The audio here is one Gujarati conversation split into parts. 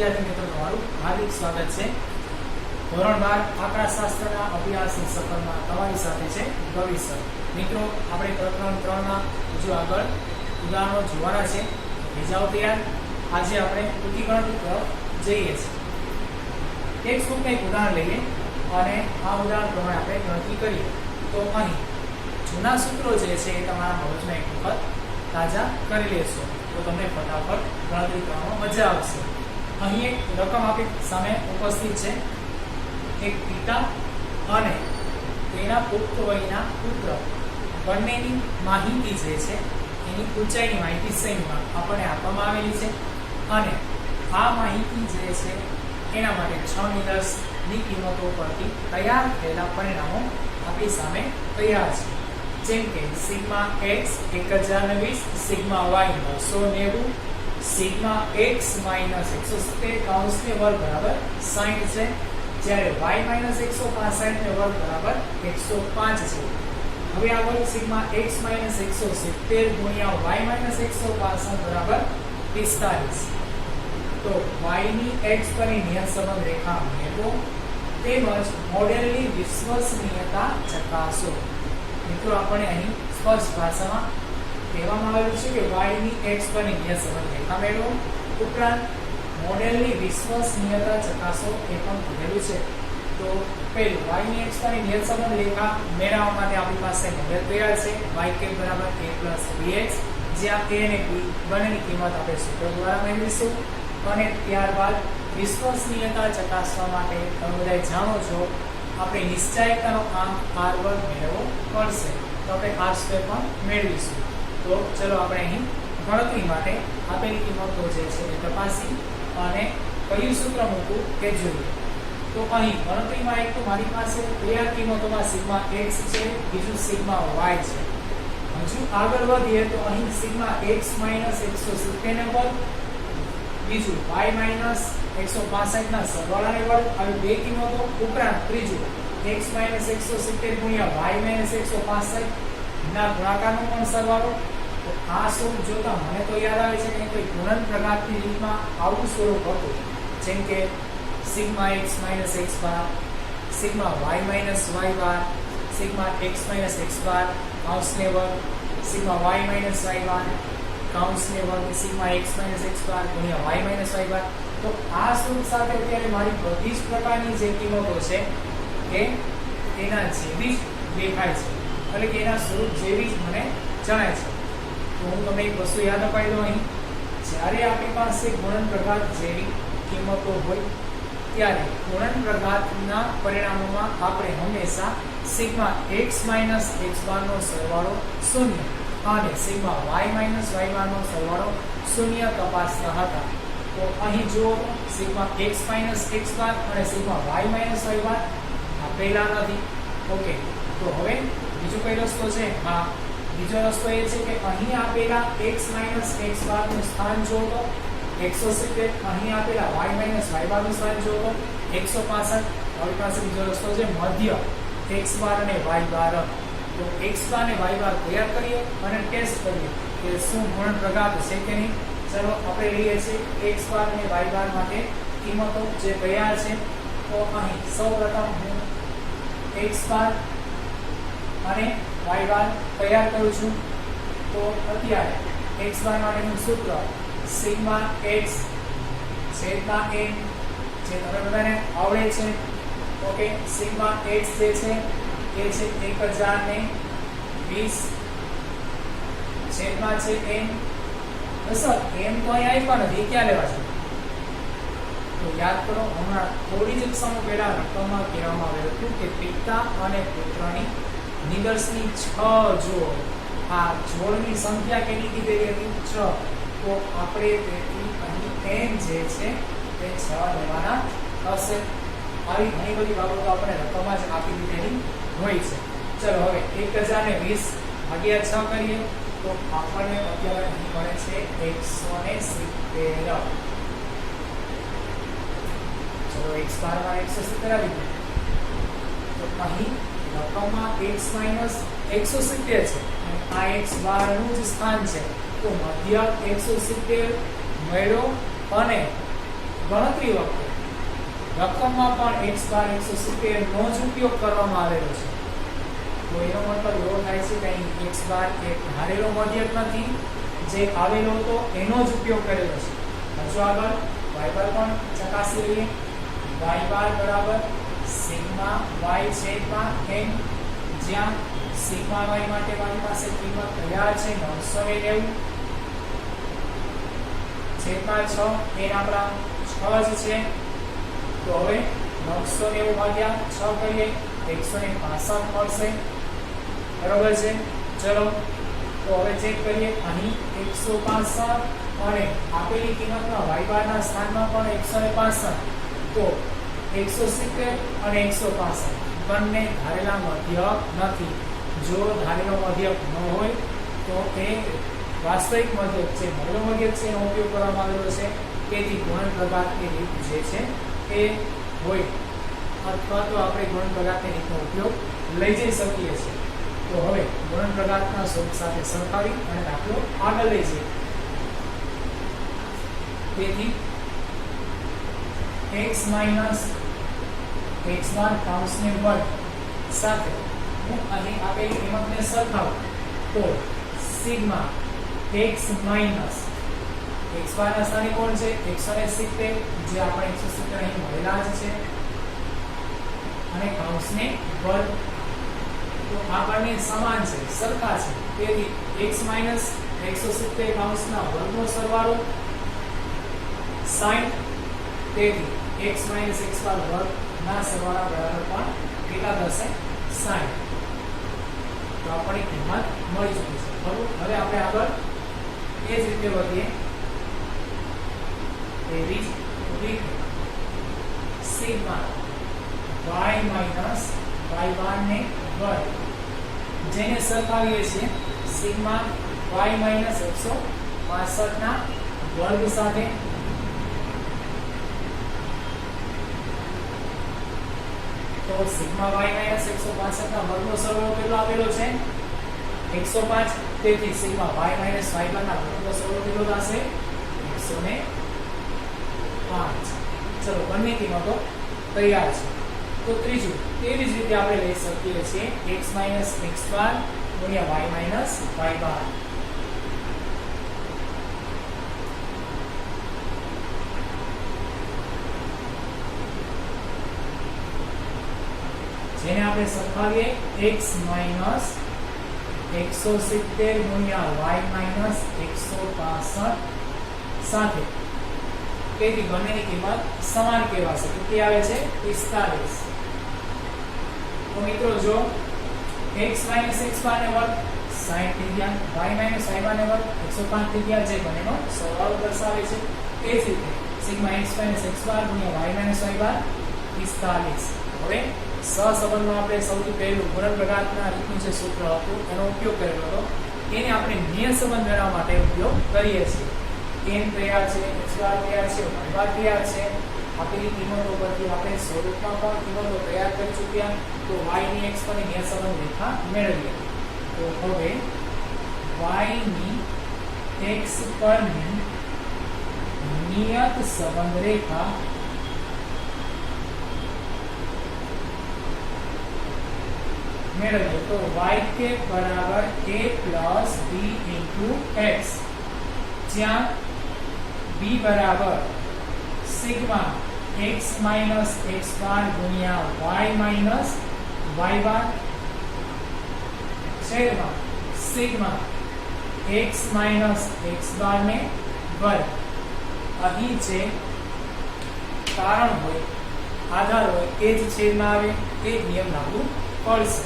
વિદ્યાર્થી મિત્રો તમારું હાર્દિક સ્વાગત છે। ધોરણ 12 આંકડાશાસ્ત્રના અભ્યાસની સફરમાં તમારી સાથે છે ગવિ સર। મિત્રો આપણે પ્રકરણ 3 ના હજુ આગળ ઉદાહરણો જોવાના છે। જાઓ તૈયાર। આજે આપણે ટૂંકી ગણતરી તરફ જઈએ છીએ। ટેક્સ્ટબુકનું એક ઉદાહરણ લઈએ અને આ ઉદાહરણ પ્રમાણે આપણે ગણતરી કરીએ। તો અહીં જૂના સૂત્રો જે છે એ તમારા મગજમાં એક વખત તાજા કરી લેશો તો તમને ફટાફટ ગણતરી કરવામાં મજા આવશે। અહીં એક રકમ આપણી સામે ઉપસ્થિત છે। એક પિતા અને તેના પુખ્ત વયના પુત્ર બંનેની માહિતી જે છે એની ઊંચાઈની માહિતી શ્રેણીમાં આપણને આપવામાં આવેલી છે અને આ માહિતી જે છે એના માટે 6 નિદર્શનની કિંમતો પરથી તૈયાર થયેલા પરિણામો આપણી સામે તૈયાર છે। જેમ કે sigma x 1020, sigma y 990, sigma x minus 170 કૌંસને વર્ગ બરાબર 60 છે, જ્યારે y માઈનસ 165 ને વર્ગ બરાબર 105 છે। હવે આગળ સિગ્મા x માઈનસ 170 ગુણ્યા y માઈનસ 165 બરાબર 45। તો y ની x પરની નિયત સંબંધ રેખા મેળવો તેમજ મોડેલની વિશ્વસનીયતા ચકાસો। મિત્રો આપણે અહીં સ્પષ્ટ ભાષામાં કહેવામાં આવેલું છે કે y ની x પરની નિયત સંબંધ રેખા મેળવો ઉપરાંત મોડેલની વિશ્વસનીયતા ચકાસો એ પણ કહેલું છે। તો પહેલું y ની x પરની નિયત સંબંધ રેખા મેળવવા માટે આપણી પાસે મોડેલ તૈયાર છે y કે બરાબર a bx, જ્યાં a અને b બંનેની કિંમત આપણે સૂત્ર દ્વારા મેળવીશું અને ત્યારબાદ વિશ્વસનીયતા ચકાસવા માટે તમે બધા જાણો છો આપણે નિશ્ચયતાનો આંક r વર્ગ મેળવવો પડશે, તો આપણે r² પણ મેળવીશું। તો ચલો આપણે અહીં ગણતરી માટે આપેલી કિંમતો જે છે એ તપાસી અને કયું સૂત્ર મૂકવું તે જોઈએ। તો અહીં ગણતરીમાં એક તો મારી પાસે તૈયાર કિંમતોમાં સિગ્મા x છે, બીજું સિગ્મા y છે। હજુ આગળ વધીએ તો અહીં સિગ્મા x માઈનસ 170 ને વર્ગ, બીજું y માઈનસ 165 ના સરવાળાને વર્ગ, આવી બે કિંમતો ઉપરાંત ત્રીજું x માઈનસ 170 ગુણ્યા y માઈનસ 165 ના ગુણાકારનો પણ સરવાળો। તો આ સ્વરૂપ જોતા મને તો યાદ આવે છે કે કોઈ ગુણન પ્રકારની રીતમાં આવું સ્વરૂપ હતું, જેમ કે સિગ્મા x માઈનસ x બાર, સિગ્મા y માઈનસ y બાર, સિગ્મા x માઈનસ x બાર કૌંસને વર્ગ, સિગ્મા y માઈનસ y બાર કૌંસને વર્ગ, સિગ્મા x માઈનસ x બાર ગુણ્યા y માઈનસ y બાર। તો આ સ્વરૂપ સાથે અત્યારે મારી બધી જ પ્રકારની જે કિંમતો છે એ એના જેવી જ દેખાય છે, એટલે કે એના સ્વરૂપ જેવી જ મને જણાય છે। તો હું તમને એક વસ્તુ યાદ અપાવી દઉં, અહીં જ્યારે આપણી પાસે ગુણન પ્રઘાત જેવી કિંમતો હોય ત્યારે ગુણન પ્રઘાતના પરિણામોમાં આપણે હંમેશા સિગ્મા x માઈનસ x બારનો સરવાળો 0 અને સિગ્મા y માઈનસ y બારનો સરવાળો 0 તપાસતા હતા। તો અહીં જુઓ સિગ્મા x માઈનસ x બાર અને સિગ્મા y માઈનસ y બાર આપેલા નથી। ઓકે, તો હવે બીજો કઈ રસ્તો છે? હા, બીજો રસ્તો એ છે કે અહીં આપેલા x માઈનસ x બારનું સ્થાન જોડો 170, અહીં આપેલા y માઈનસ y બારનું સ્થાન જોડો 165। આપણી પાસે બીજો રસ્તો છે મધ્ય x બાર અને y બાર। તો x બાર અને y બાર તૈયાર કરીએ અને ટેસ્ટ કરીએ કે શું ગુણન પ્રઘાત છે કે નહીં। ચલો આપણે લઈએ છીએ x બાર અને y બાર માટે કિંમતો જે તૈયાર છે। તો અહીં સૌપ્રથમ હું x બાર અને y બાર તૈયાર કરું છું। તો અત્યારે x બાર માટેનું સૂત્ર સિગ્મા x છેદમાં n જે તમે બધાને આવડે છે। ઓકે, સિગ્મા x જે છે એ છે 1020 છેદમાં છે n। સર m તો અહીં આપ્યા નથી, ક્યાં લેવા છે? તો યાદ કરો, હમણાં થોડી જ સમય પહેલા રકમમાં કહેવામાં આવ્યું હતું કે પિતા અને પુત્રની નિદર્શની 6 જોડ, આ જોડની સંખ્યા કેટલી કીધેલી હતી? 6। તો આપણે તેથી અહીં n જે છે તે 6 લેવાના થશે। આવી ઘણી બધી બાબતો આપણે રકમમાં જ આપી દીધેલી હોય છે। ચલો હવે 1020 ભાગ્યા 6 કરીએ તો આપણને અત્યારે અહીં મળે છે 170। ચલો x બારમાં 170 આવી ગયું। તો અહીં રકમમાં x માઈનસ 170 છે અને આ x બારનું જ સ્થાન છે। તો મધ્ય 170 મળ્યો અને ગણતરી વખતે રકમમાં પણ x બાર 170 નો જ ઉપયોગ કરવામાં આવેલો છે. તો એનો મતલબ એવો થાય છે કે અહીં x બાર એ ધારેલો મધ્યક નથી, જે આવેલો હતો એનો જ ઉપયોગ કરેલો છે. હજુ આગળ y બાર પણ ચકાસી લઈએ. y બાર બરાબર સિગ્મા y છેદમાં n, જ્યાં સિગ્મા y માટે મારી પાસે કિંમત તૈયાર છે 990 છેદમાં 6, n આપણા 6 જ છે. તો હવે 990 ભાગ્યા 6 કરીએ 165 મળશે, બરોબર છે. ચલો તો હવે ચેક કરીએ. અહીં 165 અને આપેલી કિંમતમાં y બાર ના સ્થાનમાં પણ 165, તો 170 અને 165 બંને ધારેલા મધ્યક નથી. જો ધારેલો મધ્યક ન હોય તો એ વાસ્તવિક મધ્યક છે, ધારેલો મધ્યક છે એનો ઉપયોગ કરવામાં આવેલો છે. તેથી ગુણનફળની રીત જે છે એ હોય, અથવા તો આપણે ગુણનફળની રીતનો ઉપયોગ લઈ જઈ શકીએ છીએ. તો હવે ગુણનફળના સ્વરૂપ સાથે સરખાવી અને દાખલો આગળ લઈ જઈએ. તેથી x માઈનસ x બાર કાઉન્સને વર્ગ સાથે હું અહીં આપેલી કિંમતને સરખાવું તો સિગ્મા x માઈનસ x બાર ના સ્થાને કોણ છે 170, જે આપણે 170 અહીં મળેલા જ છે, અને કાઉન્સને વર્ગ. તો આ બંને સમાન છે, સરખા છે. તેથી x માઈનસ 170 કાઉન્સના વર્ગનો સરવાળો 60. તેથી x માઈનસ x બાર વર્ગ ના સરવાળા બરાબર પણ કેટલા થશે 60. તો આપણી કિંમત મળી ચૂકી છે. બરાબર. હવે આપણે આગળ એ જ રીતે વધીએ. એવી જ રીતે સિગ્મા y માઈનસ y બાર ને વર્ગ, જેને સરખાવીએ છીએ સિગ્મા y માઈનસ 165 ના વર્ગ સાથે. તો સિગ્મા y માઈનસ 165 ના વર્ગનો સરવાળો કેટલો આપેલો છે 105. તેથી સિગ્મા y માઈનસ y બાર ના વર્ગનો સરવાળો કેટલો થશે 105. ચલો બંને કિંમતો તૈયાર છે. તો ત્રીજું તેવી જ રીતે આપણે લઈ શકીએ છીએ x માઈનસ x બાર ગુણ્યા y માઈનસ y બાર. જેને આપણે સરખાવીએ x માઈનસ 170 ગુણ્યા y માઈનસ 165 સાથે. તેથી બંનેની કિંમત સમાન કહેવાશે. કેટલી આવે છે 45. તો મિત્રો જો x માઈનસ x બાર ને વર્ગ 60 થઈ ગયા, y માઈનસ y બાર ને વર્ગ 105 થઈ ગયા, જે બંનેનો સરવાળો દર્શાવે છે. એ જ રીતે સિગ્મા x માઈનસ x બાર ગુણ્યા y માઈનસ y બાર 45. હવે સહસંબંધમાં આપણે સૌથી પહેલું ગુણનફળના રીતનું જે સૂત્ર હતું એનો ઉપયોગ કરેલો હતો, એને આપણે નિયત સંબંધ મેળવવા માટે ઉપયોગ કરીએ છીએ. n તૈયાર છે, x બાર તૈયાર છે, y બાર તૈયાર છે. આપેલી કિંમતો પરથી આપણે સ્વરૂપમાં પણ કિંમતો તૈયાર કરી ચૂક્યા. તો y ની x પરની નિયત સંબંધ રેખા મેળવીએ. તો હવે y ની x પરની નિયત સંબંધ રેખા મેળવીએ. તો y કે બરાબર a plus b into x, જ્યાં b બરાબર સિગ્મા x માઈનસ x બાર ગુણ્યા y માઈનસ y બાર છેદમાં સિગ્મા x માઈનસ x બાર ને વર્ગ. અહીં જે કારણ હોય, આધાર હોય, એ જ છેદમાં આવે, તે નિયમ લાગુ પડશે.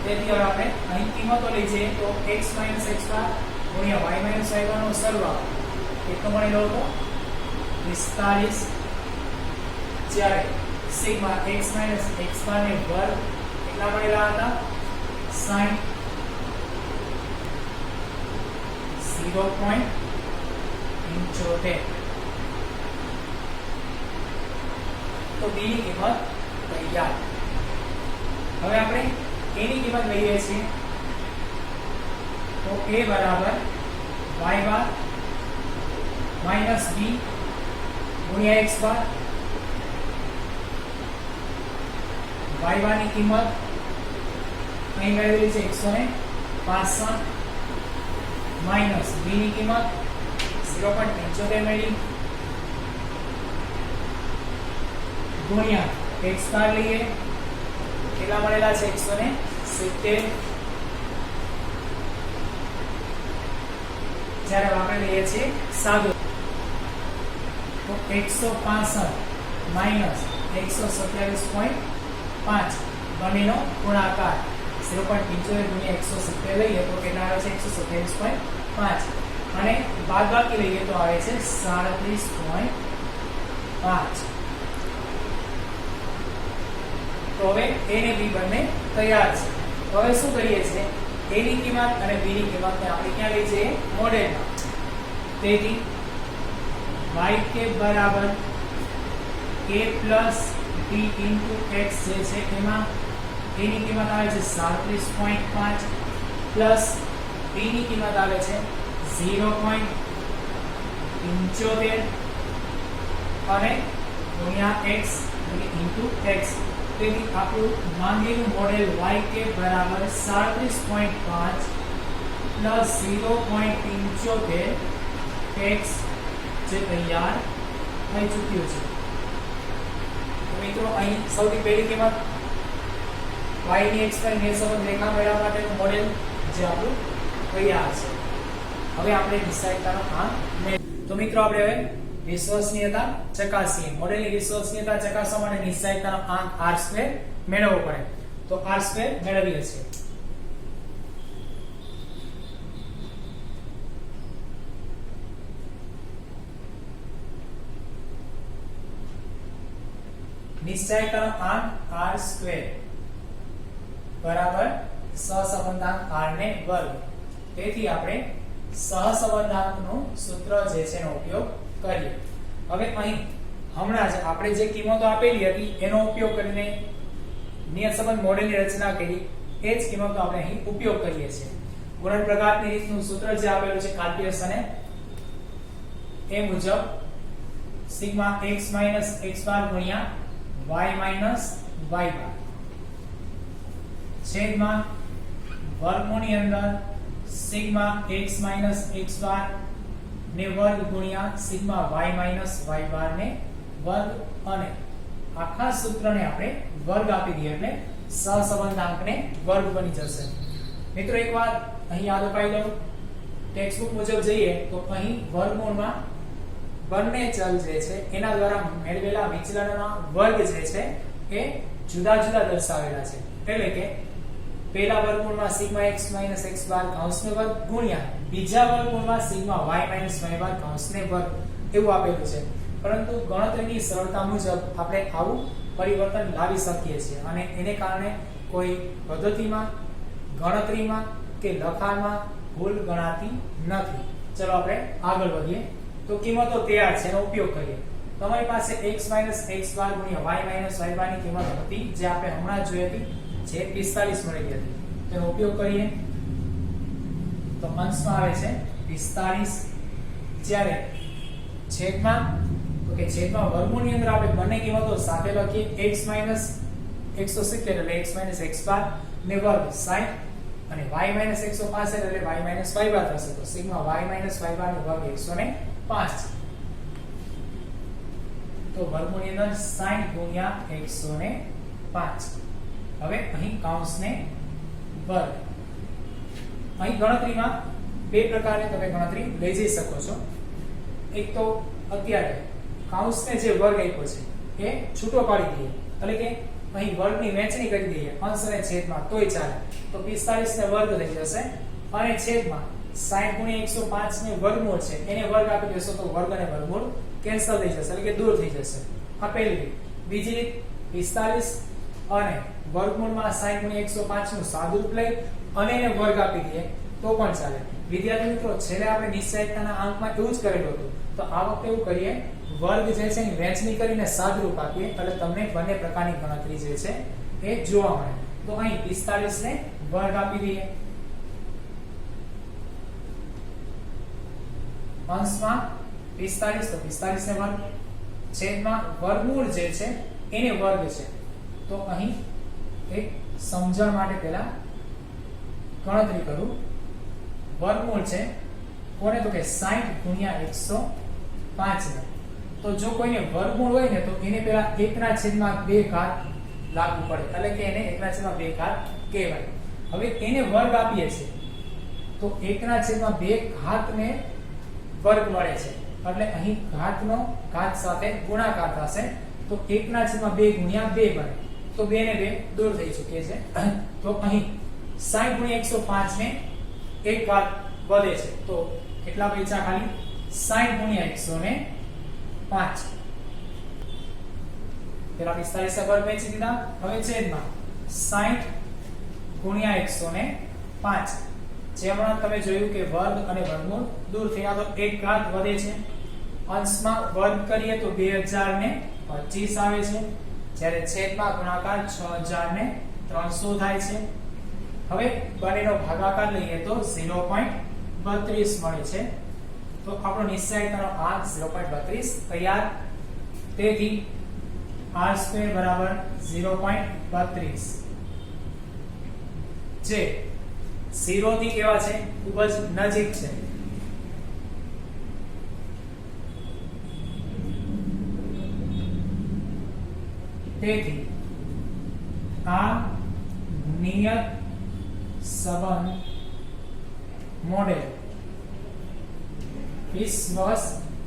તેથી હવે આપણે અહીં કિંમતો લઈ જઈએ તો x માઈનસ x બાર ગુણ્યા y માઈનસ y બાર નો સરવાળો કેટલો મળેલો હતો 45, જ્યારે સિગ્મા x માઈનસ x બાર ને વર્ગ કેટલા મળેલા હતા 60, 0.75. તો b ની કિંમત તૈયાર. હવે આપણે a ની કિંમત લઈએ છીએ. તો a બરાબર y બાર માઈનસ b ગુણ્યા x બાર y બાર ની કિંમત અહીં મેળવેલી છે 165 માઈનસ b ની કિંમત 0.75 મેળવી ગુણ્યા x બાર લઈએ કેટલા મળેલા છે 170 જ્યારે આપણે લઈએ છીએ સાદો તો 165 માઈનસ 127.5 બંનેનો ગુણાકાર 0.75 ગુણ્યા 170 લઈએ તો કેટલા આવે છે 127.5 અને બાદબાકી લઈએ તો આવે છે 37.5 તો હવે a ને b બંને તૈયાર છે તો હવે શું કરીએ છીએ a ની કિંમત અને b ની કિંમતને આપણે ક્યાં લઈ જઈએ મોડેલમાં તેથી y કે બરાબર a plus b into x જે છે એમાં a ની કિંમત આવે છે 37.5 પ્લસ b ની કિંમત આવે છે 0.75 અને ગુણ્યા x into x તેથી આપણું માંગેલું મોડેલ y કે બરાબર 37.5 પ્લસ 0.75 x જે તૈયાર થઈ ચૂક્યું છે તો મિત્રો અહીં સૌથી પહેલી કિંમત y ની x પર નિયત રેખા મેળવવા માટેનું મોડેલ જે આપણું તૈયાર છે હવે આપણે નિશ્ચયતાનો આંક તો મિત્રો આપણે હવે વિશ્વસનીયતા ચકાસીએ મોડેલની વિશ્વસનીયતા ચકાસવા માટે નિશ્ચયતાનો આંક r² મેળવવો પડે તો r² મેળવીએ છીએ નિશ્ચયતાનો આંક r² બરાબર સહસંબંધાંક r ને વર્ગ તેથી આપણે સહસંબંધાંકનું સૂત્ર જે છે એનો ઉપયોગ કરીએ હવે અહીં હમણાં જ આપણે જે કિંમતો આપેલી હતી એનો ઉપયોગ કરીને નિયત સંબંધ મોડેલની રચના કરી એ જ કિંમતો આપણે અહીં ઉપયોગ કરીએ છીએ ગુણન પ્રકારની રીતનું સૂત્ર જે આપેલું છે કેલ્ક્યુલેશન એ મુજબ સિગ્મા x - x બાર ગુણ્યા y - y બાર છેદમાં વર્ગમૂળની અંદર સિગ્મા x - x બાર ને વર્ગ ગુણ્યા સિગ્મા y - y બાર ને વર્ગ અને આખા સૂત્રને આપણે વર્ગ આપી દઈએ એટલે સહસંબંધાંકને વર્ગ બની જશે મિત્રો એક વાત અહીં યાદ અપાઈ લો ટેક્સ્ટબુક મુજબ જઈએ તો અહીં વર્ગમૂળમાં બંને ચલ જે છે એના દ્વારા મેળવેલા વિચલનના વર્ગ જે છે એ જુદા જુદા દર્શાવેલા છે એટલે કે પહેલા વર્ગમૂળમાં સિગ્મા x - x બાર કૌંસને વર્ગ ગુણ્યા બીજા વર્ગમૂળમાં સિગ્મા y - y બાર કૌંસને વર્ગ એવું આપેલું છે પરંતુ ગણતરીની સરળતા મુજબ આપણે આવું પરિવર્તન લાવી શકીએ છીએ અને એને કારણે કોઈ પદ્ધતિમાં ગણતરીમાં કે લખાણમાં ભૂલ ગણાતી નથી ચલો આપણે આગળ વધીએ તો કિંમતો તૈયાર છે એનો ઉપયોગ કરીએ તમારી પાસે x - x બાર ગુણ્યા y - y બાર ની કિંમત હતી જે આપણે હમણાં જોઈ હતી જે 45 મળેલી હતી તેનો ઉપયોગ કરીએ તો અંશમાં આવે છે 45 જ્યારે છેદમાં તો કે છેદમાં વર્ગમૂળની અંદર આપણે બંને કિંમતો સાથે લખીએ x - 170 એટલે x - x બાર ને વર્ગ 60 અને y - 165 એટલે y - y બાર થશે તો સિગ્મા y - y બાર નો વર્ગ 105 તો વર્ગમૂળની અંદર 60 ગુણ્યા 105 હવે અહીં કૌંસને વર્ગ અહીં ગણતરીમાં બે પ્રકારે તમે ગણતરી લઈ જઈ શકો છો એક તો અત્યારે કૌંસને જે વર્ગ આપ્યો છે એ છૂટો પાડી દઈએ એટલે કે અહીં વર્ગની વહેંચણી કરી દઈએ અંશ અને છેદમાં તોય ચાલે તો 45 ને વર્ગ થઈ જશે અને છેદમાં 60 ગુણ્યા 105 ને વર્ગમૂળ છે એને વર્ગ આપી દેશો તો વર્ગ અને વર્ગમૂળ કેન્સલ થઈ જશે એટલે કે દૂર થઈ જશે આ પહેલી રીત બીજી રીત 45 અને વર્ગમૂળમાં 60 ગુણ્યા 105 નું સાદુરૂપ લઈ અને એને વર્ગ આપી દઈએ તો પણ ચાલે વિદ્યાર્થી મિત્રો છેલ્લે આપણે નિશ્ચયતાના આંકમાં એવું જ કરેલું હતું તો આ વખતે એવું કરીએ વર્ગ જે છે એની વહેંચણી કરીને સાદુરૂપ આપીએ એટલે તમને બંને પ્રકારની ગણતરી જે છે એ જોવા મળે તો અહીં 45 ને વર્ગ આપી દઈએ અંશમાં 45 તો 45 ને વર્ગ છેદમાં વર્ગમૂળ જે છે એને વર્ગ છે. તો અહીં એક સમજણ માટે પહેલા ગણતરી કરું. વર્ગમૂળ છે કોને? તો કે 60 ગુણ્યા 105 ને. તો જો કોઈને વર્ગમૂળ હોય ને તો એને પહેલા 1/2 ઘાત લાગુ પડે, એટલે કે એને 1/2 ઘાત કહેવાય. હવે એને વર્ગ આપીએ છીએ તો 1/2 ઘાત ને વર્ગ મળે છે, એટલે અહીં ઘાતનો ઘાત સાથે ગુણાકાર થશે તો 1/2 ગુણ્યા 2 બને. તો 2 ને 2 દૂર થઈ ચૂકે છે. તો અહીં 60 ગુણ્યા 105 ને એક ઘાત વધે છે, તો કેટલા બચ્યા? ખાલી 60 ગુણ્યા 105. પેલા 45 વર્ગ વેચી દીધા. હવે છેદમાં 60 ગુણ્યા 105. જેમાં તમે જોયું કે વર્ગ અને વર્ગમૂળ દૂર થયા તો એક ઘાત વધે છે. અંશમાં વર્ગ કરીએ તો 2025 આવે છે, જ્યારે છેદમાં ગુણાકાર 6300 થાય છે. હવે બંનેનો ભાગાકાર લઈએ તો 0.32 મળે છે. તો આપણો નિશ્ચયતાનો આંક 0.32 તૈયાર. તેથી r² બરાબર 0.32 જે 0 થી કેવા છે? ખૂબ જ નજીક છે. તેથી આ નિયત સંબંધ મોડેલ વિશ્વસનીય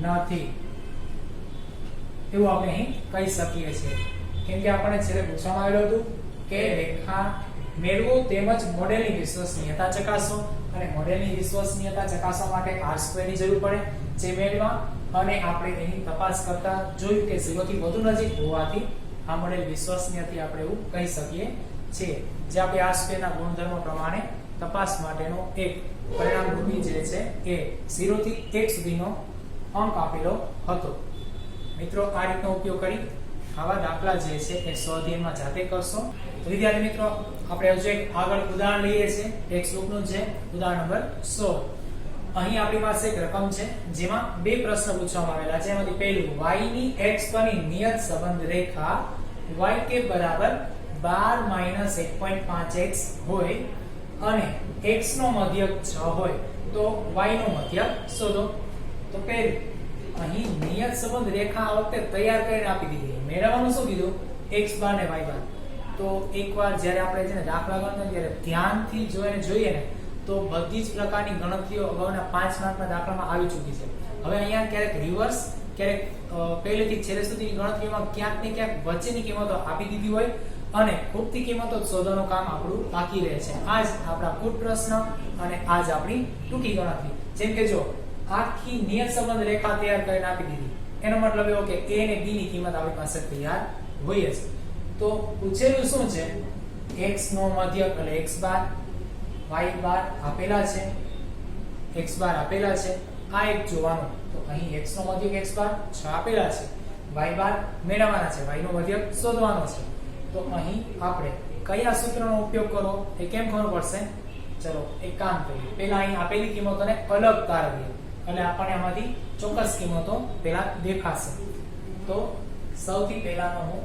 નથી એવું આપણે અહીં કહી શકીએ છીએ. કેમ કે આપણે છેલ્લે પૂછવામાં આવેલું હતું કે રેખા મેળવો તેમજ મોડેલની વિશ્વસનીયતા ચકાસો, અને મોડેલની વિશ્વસનીયતા ચકાસવા માટે r² ની જરૂર પડે, જે મેળવા અને આપણે એની તપાસ કરતા જોયું કે 0 થી વધુ નજીક હોવાથી આ મોડેલ વિશ્વસનીય છે આપણે એવું કહી શકીએ છીએ. જે આપણે r² ના ગુણધર્મો પ્રમાણે તપાસ માટેનો એક પરિણામ રૂપી જે છે એ 0 થી 1 સુધીનો અંક આપેલો હતો. મિત્રો આ રીતનો ઉપયોગ કરી આવા દાખલા જે છે એ સ્વાધ્યાયમાં જાતે કરશો. વિદ્યાર્થી મિત્રો આપણે હજુ એક આગળ ઉદાહરણ લઈએ છીએ એક શ્લોકનું છે ઉદાહરણ નંબર 16. અહીં આપણી પાસે એક રકમ છે જેમાં બે પ્રશ્ન પૂછવામાં આવેલા છે. એમાંથી પહેલું y ની x પરની નિયત સંબંધ રેખા y કે બરાબર 12 - 1.5x હોય અને x નો મધ્યક 6 હોય તો y નો મધ્યક શોધો. તો પહેલું અહીં નિયત સંબંધ રેખા આ વખતે તૈયાર કરીને આપી દીધી. મેળવવાનું શું કીધું? x બાર ને y બાર. તો એકવાર જ્યારે આપણે છે ને દાખલા ગણતા ત્યારે ધ્યાનથી જોઈએ ને તો બધી જ પ્રકારની ગણતરીઓ અગાઉના 5 માર્કના દાખલામાં આવી ચૂકી છે. હવે અહીંયા ક્યારેક રિવર્સ, ક્યારેક પહેલેથી છેલ્લે સુધીની ગણતરીમાં ક્યાંક ને ક્યાંક વચ્ચેની કિંમતો આપી દીધી હોય અને ખૂટતી કિંમતો શોધવાનું કામ આપણું બાકી રહે છે. આ જ આપણા કુટ પ્રશ્ન અને આ જ આપણી ટૂંકી ગણતરી. જેમ કે જો આખી નિયત સંબંધ રેખા તૈયાર કરીને આપી દીધી, એનો મતલબ એવો કે a અને b ની કિંમત આપણી પાસે તૈયાર હોય છે. તો પૂછેલું શું છે? x નો મધ્યક એટલે x બાર, y બાર આપેલા છે, x બાર આપેલા છે, આ એક જોવાનું. તો અહીં x નો મધ્યક x બાર 6 આપેલા છે, y બાર મેળવવાના છે, y નો મધ્યક શોધવાનો છે. તો અહીં આપણે કયા સૂત્રનો ઉપયોગ કરવો એ કેમ ખબર પડશે? ચલો એક કામ કરીએ. પહેલા અહીં આપેલી કિંમતોને અલગ તારવીએ એટલે આપણને આમાંથી ચોક્કસ કિંમતો પહેલા દેખાશે. તો સૌથી પહેલાનો હું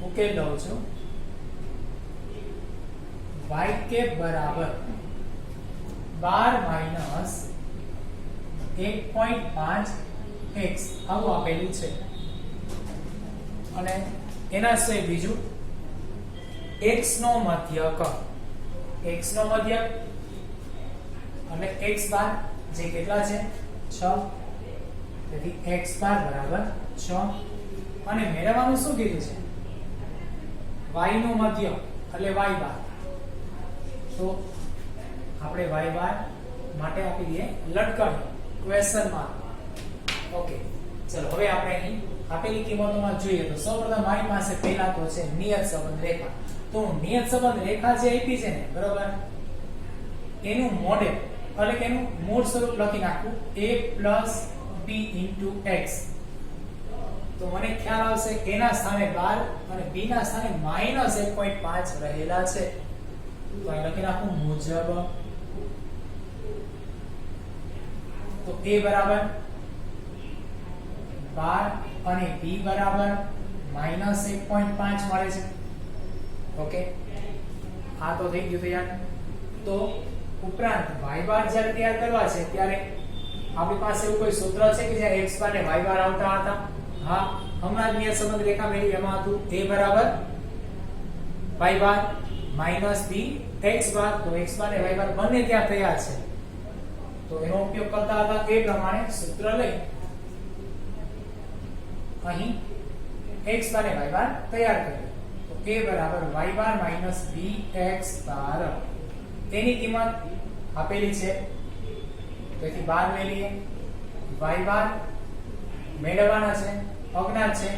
ઉકેલ લઉં છું. y કે બરાબર 12 - 1.5x આવું આપેલું છે અને એના સિવાય બીજું x નો મધ્યક એટલે x બાર જે કેટલા છે 6, તેથી x બાર બરાબર 6 અને મેળવવાનું શું કીધું છે? y નો મધ્યક એટલે y બાર. તો આપણે y બાર માટે આપી દઈએ લટકણ ક્વેશ્ચન માર્ક. ઓકે ચલો હવે આપણે અહીં આપેલી કિંમતોમાં જોઈએ તો સૌપ્રથમ મારી પાસે પહેલા તો છે નિયત સંબંધ રેખા. તો નિયત સંબંધ રેખા જે આપી છે ને બરોબર, એનું મોડેલ એટલે કે એનું મૂળ સ્વરૂપ લખી નાખું a + b * x. તો મને ખ્યાલ આવશે a ના સ્થાને 12 અને b ના સ્થાને -1.5 રહેલા છે. તો અહીં લખી નાખું મુજબ તો a બરાબર 12 અને b બરાબર -1.5 મળે છે. ઓકે, આ તો થઈ ગયું તૈયાર. તો ઉપરાંત y બાર જ્યારે તૈયાર કરવા છે ત્યારે આપણી પાસે એવું કોઈ સૂત્ર છે કે જ્યાં x બાર ને y બાર આવતા હતા? હા, હમણાં જ મેં સંબંધ રેખા મેળવી, એમાં હતું a બરાબર y બાર માઈનસ b x બાર. તો x બાર ને y બાર બંને ત્યાં તૈયાર છે, તો એનો ઉપયોગ કરતા હતા એ પ્રમાણે સૂત્ર લઈ અહીં x બાર ને y બાર તૈયાર કર્યું. તો a બરાબર y બાર માઈનસ b x બાર, તેની કિંમત આપેલી છે, તેથી 12 લઈ લઈએ. y બાર મેળવવાના છે, અજ્ઞાત છે,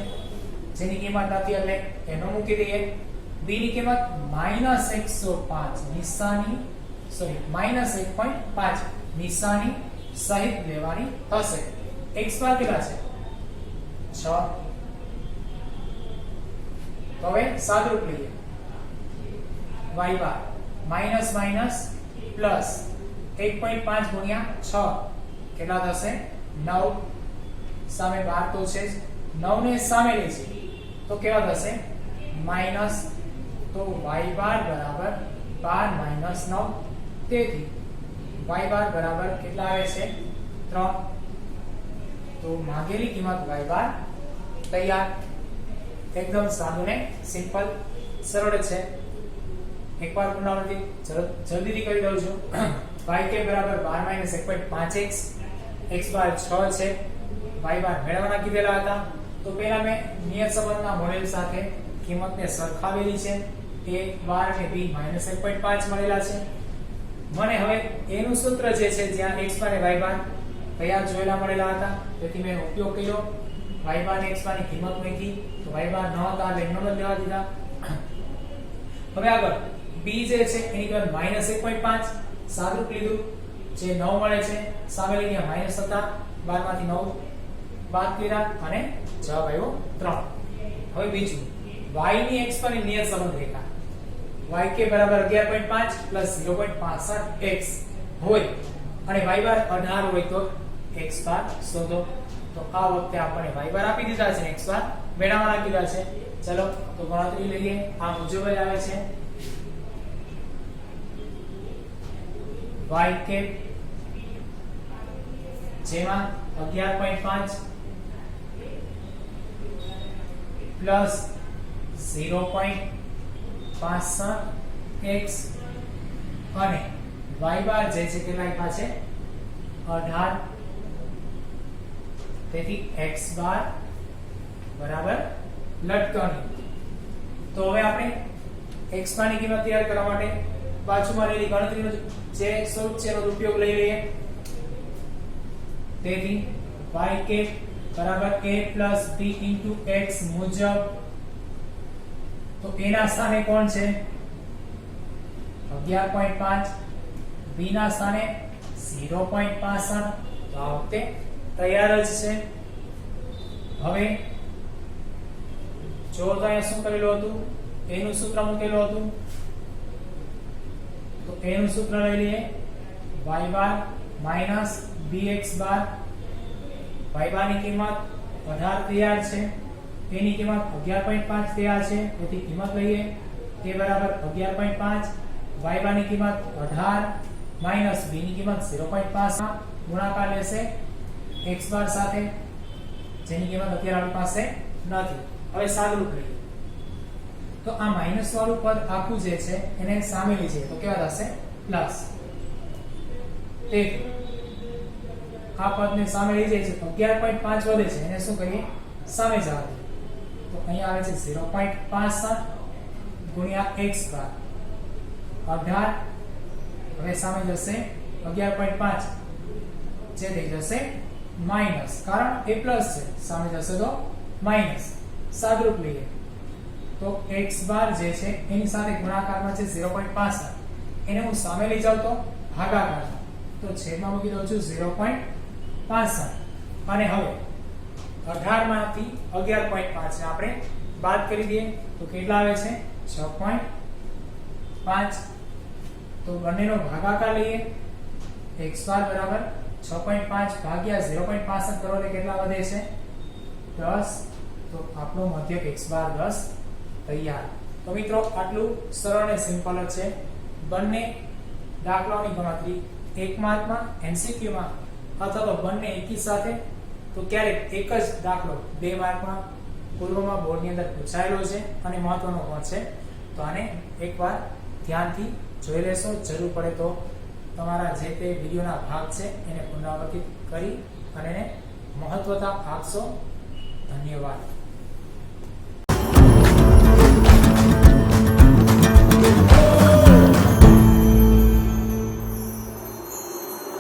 જેની કિંમત નથી એટલે એનો મૂકી દઈએ. b ની કિંમત -105 નિશાની -1.5 નિશાની સહિત લેવાની થશે. x બાર કેટલા છે? 6. તો હવે સાદુરૂપ લઈએ. y બાર માઈનસ માઈનસ પ્લસ 1.5 ગુણ્યા 6 કેટલા થશે? 9. સામે 12 તો છે જ, 9 ને સામે લઈશું તો કેવા થશે? માઈનસ. તો y બાર બરાબર 12 માઈનસ 9, તેથી y બાર બરાબર કેટલા આવે છે? 3. તો માંગેલી કિંમત y બાર તૈયાર. એકદમ સાદું ને સિમ્પલ, સરળ છે. એકવાર પુનરાવૃત્તિ જલ્દીથી કરી દઉં છું. y કે બરાબર 12 1.5x, x બાર 6 છે, y બાર મેળવવાના કીધેલા હતા. તો પહેલા મેં નિયત સંબંધના મોડેલ સાથે કિંમતને સરખાવેલી છે. a બાર અને b -1.5 મળેલા છે. મને હવે એનું સૂત્ર જે છે જ્યાં x બાર અને y બાર તૈયાર જોયેલા મળેલા હતા, તેથી મેં ઉપયોગ કર્યો. y બાર અને x બાર ની કિંમત મૂકી, તો y બાર ન હતા એટલે એનો બદલ લેવા દીધા. હવે આગળ b જે છે એની કિંમત -1.5 સાદુરૂપ લીધું, જે 9 મળે છે, સામે લઈ ગયા માઈનસ હતા, 12 માંથી 9 બાદ કર્યા અને જવાબ આવ્યો 3. હવે બીજું y ની x પર ની નિયત સંબંધ રેખા y કે બરાબર 11.5 0.65x હોય અને y બાર 18 હોય તો x બાર શોધો. તો આ વખતે આપણે y બાર આપી દીધા છે, x બાર મેળવવાના કીધા છે. ચલો તો ગણતરી લઈએ. આ મુજબ જ આવે છે. y કે જેમાં 11.5 પ્લસ 0.65x અને y બાર જે છે કેટલા આપ્યા છે? 18. તેથી x બાર બરાબર લટકણી. તો હવે આપણે x બાર ની કિંમત તૈયાર કરવા માટે બાજુમાં રહેલી ગણતરીનો જે સ્વરૂપ છે એનો ઉપયોગ લઈ લઈએ. તેથી y કે બરાબર a plus b into x મુજબ, તો એના સ્થાને કોણ છે? 11.5, b ના સ્થાને 0.65. તો આ વખતે તૈયાર જ છે. હવે જો તો અહીંયા શું કરેલું હતું? એનું સૂત્ર મૂકેલું હતું, તો એનું સૂત્ર લઈ લઈએ. y બાર માઈનસ bx બાર. y બાર ની કિંમત 18 તૈયાર છે, એની કિંમત 11.5 તૈયાર છે, તેથી કિંમત લઈએ. a બરાબર 11.5, y બાર ની કિંમત 18 માઈનસ b ની કિંમત 0.5 ના ગુણાકાર લેશે x બાર સાથે, જેની કિંમત અત્યારે આપણી પાસે નથી. હવે સાદુરૂપ લઈએ. તો આ માઈનસ વાળું પદ આખું જે છે એને સામે લઈએ તો કેવા થશે? પ્લસ. તેથી આ પદને સામે લઈ જાય છે તો 11.5 વધે છે, એને શું કરીએ? સામે જવા દઈએ. તો અહીંયા આવે છે 0.65 ગુણ્યા x બાર 18. હવે સામે જશે 11.5 જે થઈ જશે માઈનસ, કારણ એ પ્લસ છે, સામે જશે તો માઈનસ. સાદુરૂપ લઈએ તો x બાર જે છે એની સાથે ગુણાકારમાં છે 0.65, એને હું સામે લઈ જાઉં તો ભાગાકાર, તો છેદમાં મૂકી દઉં છું 0.65. અને હવે 18 માંથી 11.5 ને આપણે બાદ કરી દઈએ તો કેટલા આવે છે? 6.5. તો બંનેનો ભાગાકાર લઈએ. x બાર બરાબર 6.5 ભાગ્યા 0.65 કરો એટલે કેટલા વધે છે 10. તો આપણો મધ્યક x બાર 10 તૈયાર. તો મિત્રો આટલું સરળ અને સિમ્પલ જ છે. બંને દાખલાઓની ગણતરી 1 માર્કમાં MCQ માં અથવા તો બંને એકી સાથે તો ક્યારેક એક જ દાખલો 2 માર્કમાં પૂર્વમાં બોર્ડની અંદર પૂછાયેલો છે અને મહત્વનો પણ છે. તો આને એકવાર ધ્યાનથી જોઈ લેશો. જરૂર પડે તો તમારા જે તે વિડીયોના ભાગ છે એને પુનરાવર્તિત કરી અને એને મહત્વતા આપશો. ધન્યવાદ.